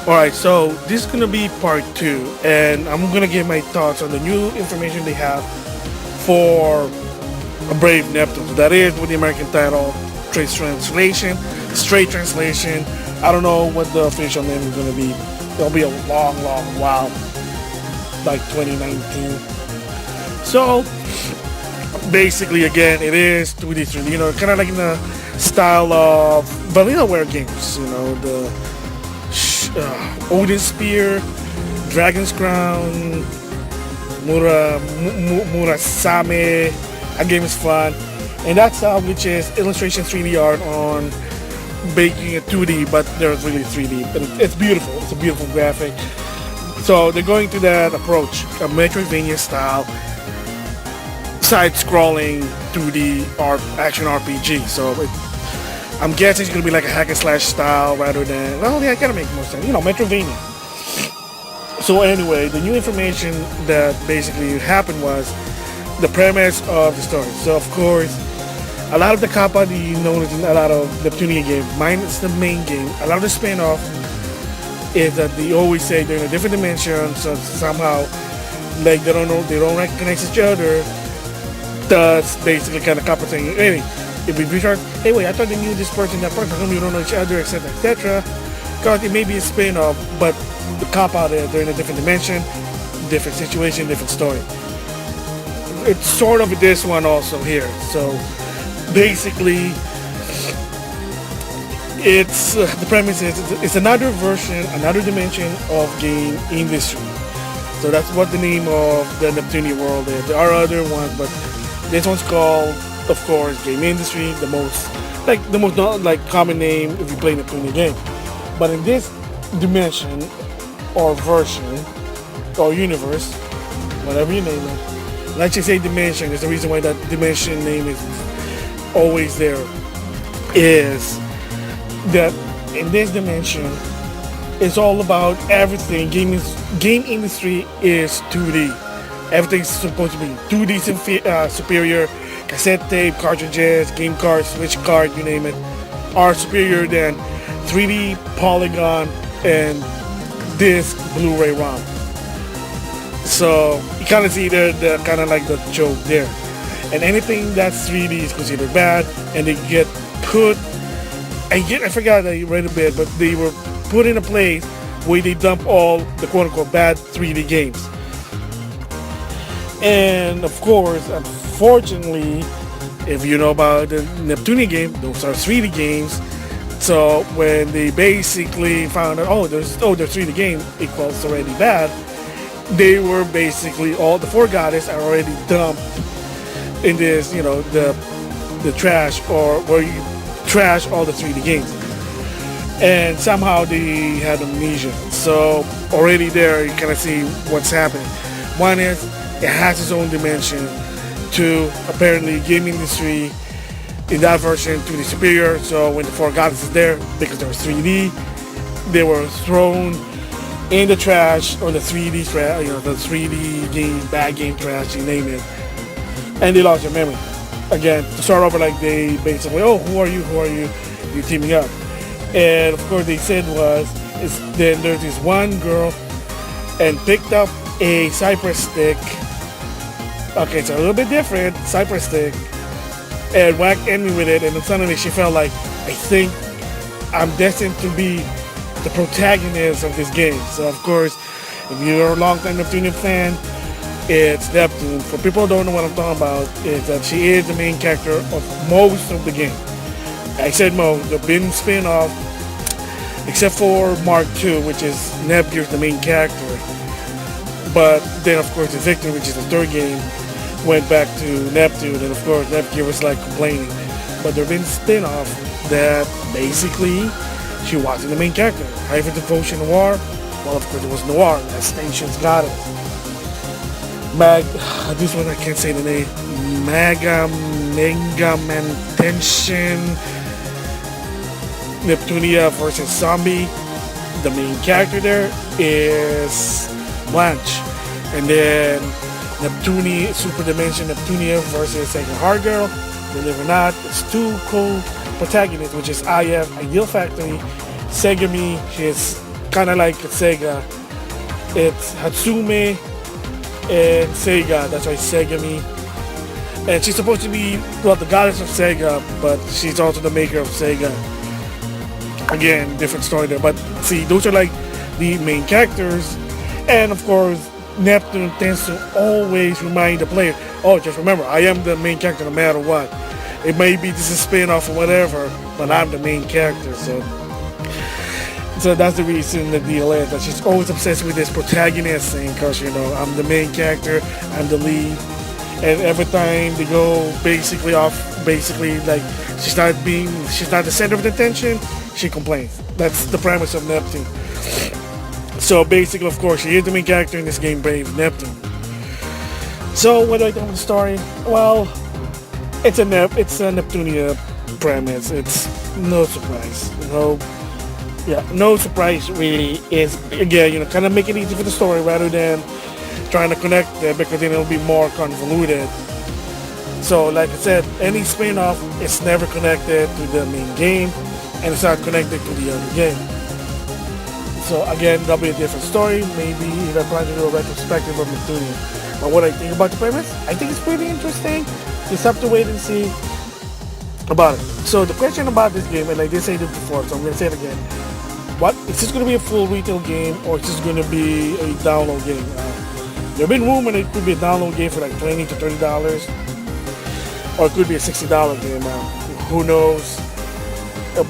Alright, so this is gonna be part 2, and I'm gonna give my thoughts on the new information they have for a Brave Neptune. So that is with the American title, straight translation. I don't know what the official name is gonna be. It'll be a long while, like 2019. So basically, again, it is 2D, 3D, kind of like in the style of VanillaWare games, the Odin Spear, Dragon's Crown, Murasame. That game is fun. And that style, which is illustration 3D art on making it 2D, but there's really 3D. But it's beautiful. It's a beautiful graphic. So they're going to that approach, a Metroidvania style, side-scrolling 2D action RPG. So I'm guessing it's going to be like a hack and slash style rather than, well, yeah, it kind of makes more sense. Metroidvania. So anyway, the new information that basically happened was the premise of the story. So of course, a lot of the cop-out that you notice in a lot of Neptunian games, minus the main game, a lot of the spin-off is that they always say they're in a different dimension, so somehow, like, they don't recognize each other. Thus, basically kind of cop-out saying, hey, if we reach out, hey wait, I thought they knew this person, that person, how come you don't know each other, etc., etc. Because it may be a spin-off, but the cop-out is they're in a different dimension, different situation, different story. It's sort of this one also here. So basically, it's the premise is it's another version, another dimension of game industry. So that's what the name of the Neptunian world is. There are other ones, but this one's called, of course, game industry. The most common name if you play Neptunian game. But in this dimension or version or universe, whatever you name it, let's just say dimension. There's a reason why that dimension name is always there. Is that in this dimension, it's all about everything. Game industry is 2D. Everything's supposed to be 2D superior. Cassette tape, cartridges, game cards, switch card, you name it, are superior than 3D polygon and disc Blu-ray ROM. So you kind of see the kind of like the joke there. And anything that's 3D is considered bad, and they get put. I forgot I read a bit, but they were put in a place where they dump all the quote-unquote bad 3D games. And of course, unfortunately, if you know about the Neptunian game, those are 3D games. So when they basically found out, there's 3D game equals already bad, they were basically all the 4 goddess are already dumped in this, the trash, or where you trash all the 3D games. And somehow they had amnesia. So already there, you kind of see what's happening. One is it has its own dimension. 2, apparently game industry in that version 2D superior. So when the 4 goddesses there, because there was 3D, they were thrown in the trash, or the 3D trash, the 3D game, bad game trash, you name it. And they lost their memory. Again, to start over, like they basically, who are you? You're teaming up. And of course they said then there's this one girl and picked up a cypress stick. Okay, it's a little bit different, cypress stick, and whacked enemy with it, and then suddenly she felt like, I think I'm destined to be the protagonist of this game. So of course, if you're a long-time Neptunian fan, it's Neptune. For people who don't know what I'm talking about, is that she is the main character of most of the game. I said most, there have been spin-off, except for Mark II, which is Nepgear's the main character. But then of course the Victor, which is the 3rd game, went back to Neptune, and of course Nepgear was like complaining. But there have been spin-off that basically she wasn't the main character. Hyper Devotion Noir, well of course it was Noir, that's Station's goddess. Mag, this one I can't say the name. Mega Mantension Neptunia versus Zombie. The main character there is Blanche, and then Super Dimension Neptunia versus Sega Hard Girl. Believe it or not, it's two co-protagonists, which is Ideal Factory, Segami. She's kind of like Sega. It's Hatsume and Sega. That's why Segami. And she's supposed to be, well, the goddess of Sega, but she's also the maker of Sega. Again, different story there. But see, those are like the main characters. And of course, Neptune tends to always remind the player, oh, just remember, I am the main character no matter what. It may be this is a spin-off or whatever, but I'm the main character. So that's the reason the deal is that she's always obsessed with this protagonist thing, because, you know, I'm the main character, I'm the lead. And every time they go basically like she's not the center of the attention, she complains. That's the premise of Neptune. So basically, of course, she is the main character in this game, Brave Neptune. So what do I think of the story? Well, it's a Neptunia premise. It's no surprise. No surprise really. Is again, you know, kind of make it easy for the story rather than trying to connect it, because then it'll be more convoluted. So like I said, any spin-off is never connected to the main game, and it's not connected to the other game. So again, that'll be a different story. Maybe if I plan to do a retrospective of Neptunia. But what I think about the premise, I think it's pretty interesting. Just have to wait and see about it. So the question about this game, and I did say this before, so I'm going to say it again. What is this going to be a full retail game, or is this going to be a download game? There have been rumors it could be a download game for like $20 to $30, or it could be a $60 game. Who knows?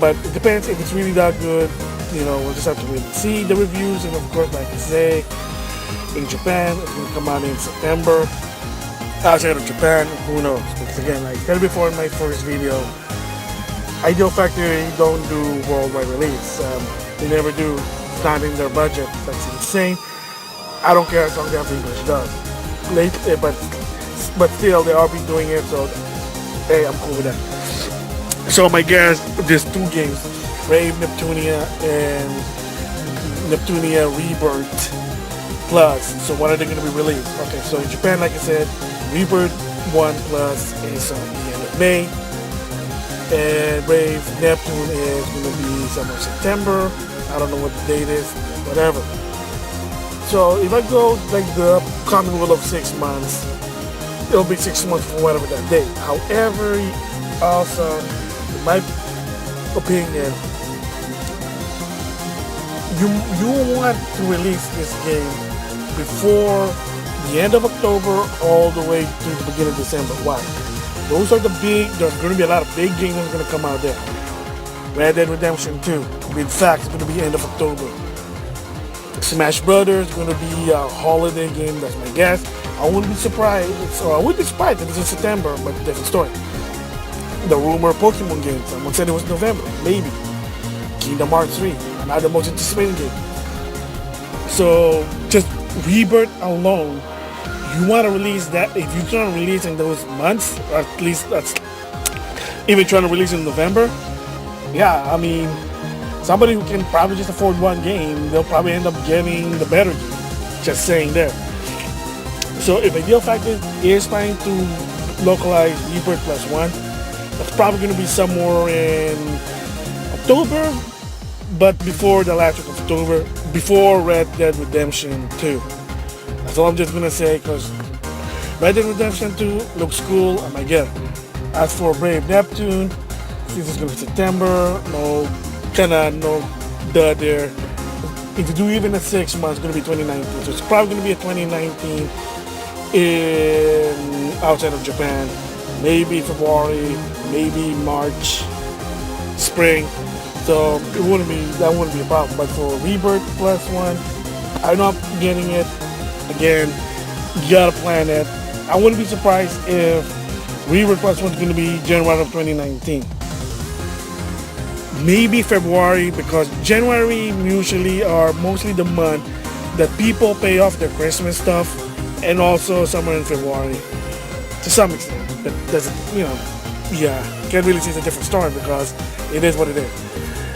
But it depends if it's really that good. You know, we'll just have to wait and see the reviews. And of course, like I say, in Japan, it's going to come out in September. Outside of Japan, who knows? Because again, like I said before in my first video, Ideal Factory don't do worldwide release. They never do. It's not in their budget. That's insane. I don't care as long as they have English done. But still, they are be doing it, so hey, I'm cool with that. So my guess, there's two games, Brave Neptunia and Neptunia Rebirth Plus. So when are they going to be released? Okay, so in Japan, like I said, Rebirth 1 Plus is on the end of May, and Brave Neptune is going to be somewhere in September. I don't know what the date is, whatever. So if I go like the common rule of 6 months, it'll be 6 months for whatever that date. However, also, in my opinion, you want to release this game before the end of October all the way to the beginning of December. Why? Those are there's going to be a lot of big games that are going to come out there. Red Dead Redemption 2, in fact, it's going to be end of October. Smash Brothers is going to be a holiday game, that's my guess. I wouldn't be surprised if it's in September, but different story. The rumor Pokemon games, someone said it was November, maybe. Kingdom Hearts 3, another most anticipated game. So, just Rebirth alone, you want to release that, if you're trying to release in those months, or at least that's, even trying to release in November, yeah, I mean, somebody who can probably just afford one game, they'll probably end up getting the better game. Just saying there. So if Ideal Factory is trying to localize Rebirth Plus 1, that's probably going to be somewhere in October, but before the last week of October, before Red Dead Redemption 2. That's all I'm just going to say, because Red Dead Redemption 2 looks cool, I might get it. As for Brave Neptune, since it's going to be September, no dud there. If you do even a 6 months, it's going to be 2019. So it's probably going to be a 2019 in outside of Japan. Maybe February, maybe March, spring. So that wouldn't be a problem. But for Rebirth Plus 1, I'm not getting it. Again, you gotta plan it. I wouldn't be surprised if Rebirth Plus 1 is going to be January of 2019. Maybe February, because January usually are mostly the month that people pay off their Christmas stuff. and also somewhere in February to some extent. But doesn't, yeah, can't really see it's a different story because it is what it is.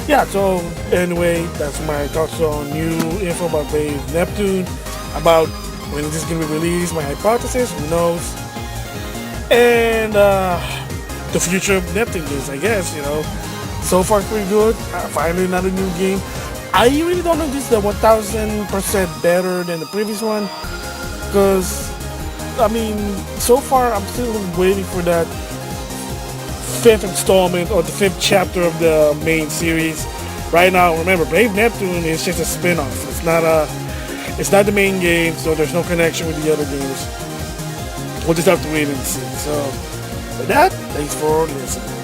Yeah, so anyway, that's my thoughts on new info about Brave Neptune, about when this is going to be released, my hypothesis, who knows, and the future of Neptune games, I guess, So far, it's pretty good. Finally, another new game. I really don't know if this is 1000% better than the previous one, because, so far, I'm still waiting for that fifth installment or the fifth chapter of the main series. Right now, remember, Brave Neptune is just a spin-off. It's not the main game, so there's no connection with the other games. We'll just have to wait and see. So, with that, thanks for listening.